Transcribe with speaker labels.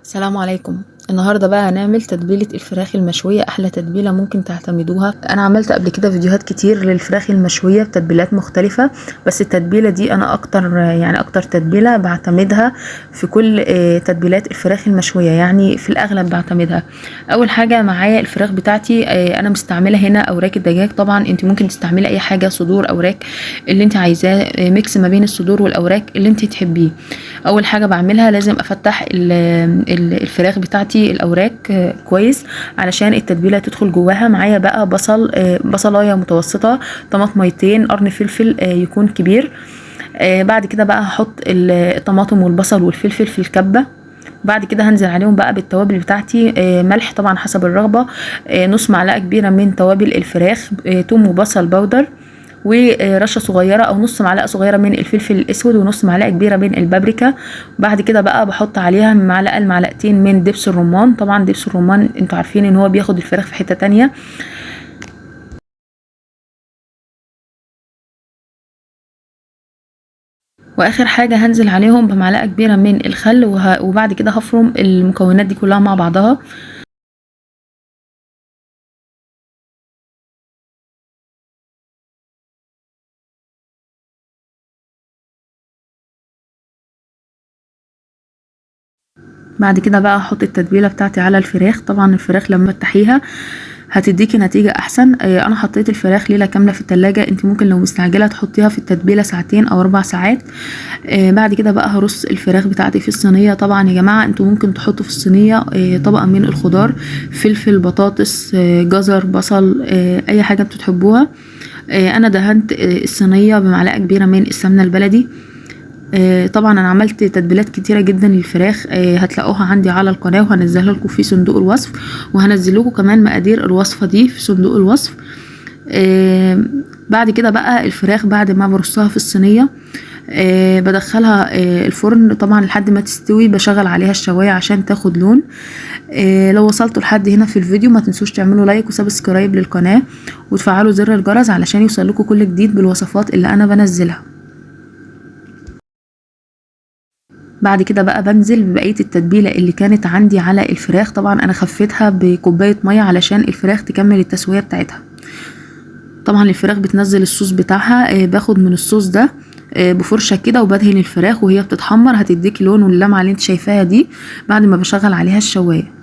Speaker 1: السلام عليكم. النهارده بقى هنعمل تتبيله الفراخ المشويه، احلى تتبيله ممكن تعتمدوها. انا عملت قبل كده فيديوهات كتير للفراخ المشويه بتتبيلات مختلفه، بس التتبيله دي انا اكتر تتبيله بعتمدها في كل تتبيلات الفراخ المشويه، يعني في الاغلب بعتمدها. اول حاجه معايا الفراخ بتاعتي، انا مستعمله هنا اوراق الدجاج. طبعا انت ممكن تستعملي اي حاجه، صدور، اوراق، اللي انت عايزاه، ميكس ما بين الصدور والاوراق اللي انت تحبيه. اول حاجه بعملها لازم افتح الفراخ بتاعتي الاوراق كويس علشان التتبيله تدخل جواها. معايا بقى بصل، بصلايه متوسطه، طماطميتين، قرن فلفل يكون كبير. بعد كده بقى هحط الطماطم والبصل والفلفل في الكبه. بعد كده هنزل عليهم بقى بالتوابل بتاعتي، ملح طبعا حسب الرغبه، نص معلقه كبيره من توابل الفراخ، توم وبصل بودر، ورشه صغيره او نص معلقه صغيره من الفلفل الاسود، ونص معلقه كبيره من البابريكا. بعد كده بقى بحط عليها معلقه لمعلقتين من دبس الرمان. طبعا دبس الرمان انتوا عارفين ان هو بياخد الفراخ في حته تانية. واخر حاجه هنزل عليهم بمعلقه كبيره من الخل، وبعد كده هفرم المكونات دي كلها مع بعضها. بعد كده بقى هحط التتبيله بتاعتي على الفراخ. طبعا الفراخ لما تفتحيها هتديكي نتيجة احسن. انا حطيت الفراخ ليلة كاملة في التلاجة. انت ممكن لو مستعجلة تحطيها في التتبيلة ساعتين او 4 ساعات. بعد كده بقى هرص الفراخ بتاعتي في الصينية. طبعا يا جماعة انتوا ممكن تحطوا في الصينية طبقة من الخضار، فلفل، بطاطس، جزر، بصل، اي حاجة بتحبوها. انا دهنت الصينية بمعلقة كبيرة من السمنة البلدي. طبعا انا عملت تتبيلات كتيره جدا للفراخ، هتلاقوها عندي على القناه، وهنزلها لكم في صندوق الوصف، وهنزل لكم كمان مقادير الوصفه دي في صندوق الوصف. بعد كده بقى الفراخ بعد ما برصها في الصينيه بدخلها الفرن طبعا لحد ما تستوي. بشغل عليها الشوايه عشان تاخد لون. لو وصلتوا لحد هنا في الفيديو ما تنسوش تعملوا لايك وسبسكرايب للقناه، وتفعلوا زر الجرس علشان يوصلكوا كل جديد بالوصفات اللي انا بنزلها. بعد كده بقى بنزل ببقية التتبيلة اللي كانت عندي على الفراخ. طبعا انا خفيتها بكوباية مية علشان الفراخ تكمل التسوية بتاعتها. طبعا الفراخ بتنزل الصوص بتاعها، باخد من الصوص ده بفرشة كده وبدهن الفراخ وهي بتتحمر، هتديكي لون واللمعة اللي انت شايفاها دي بعد ما بشغل عليها الشواية.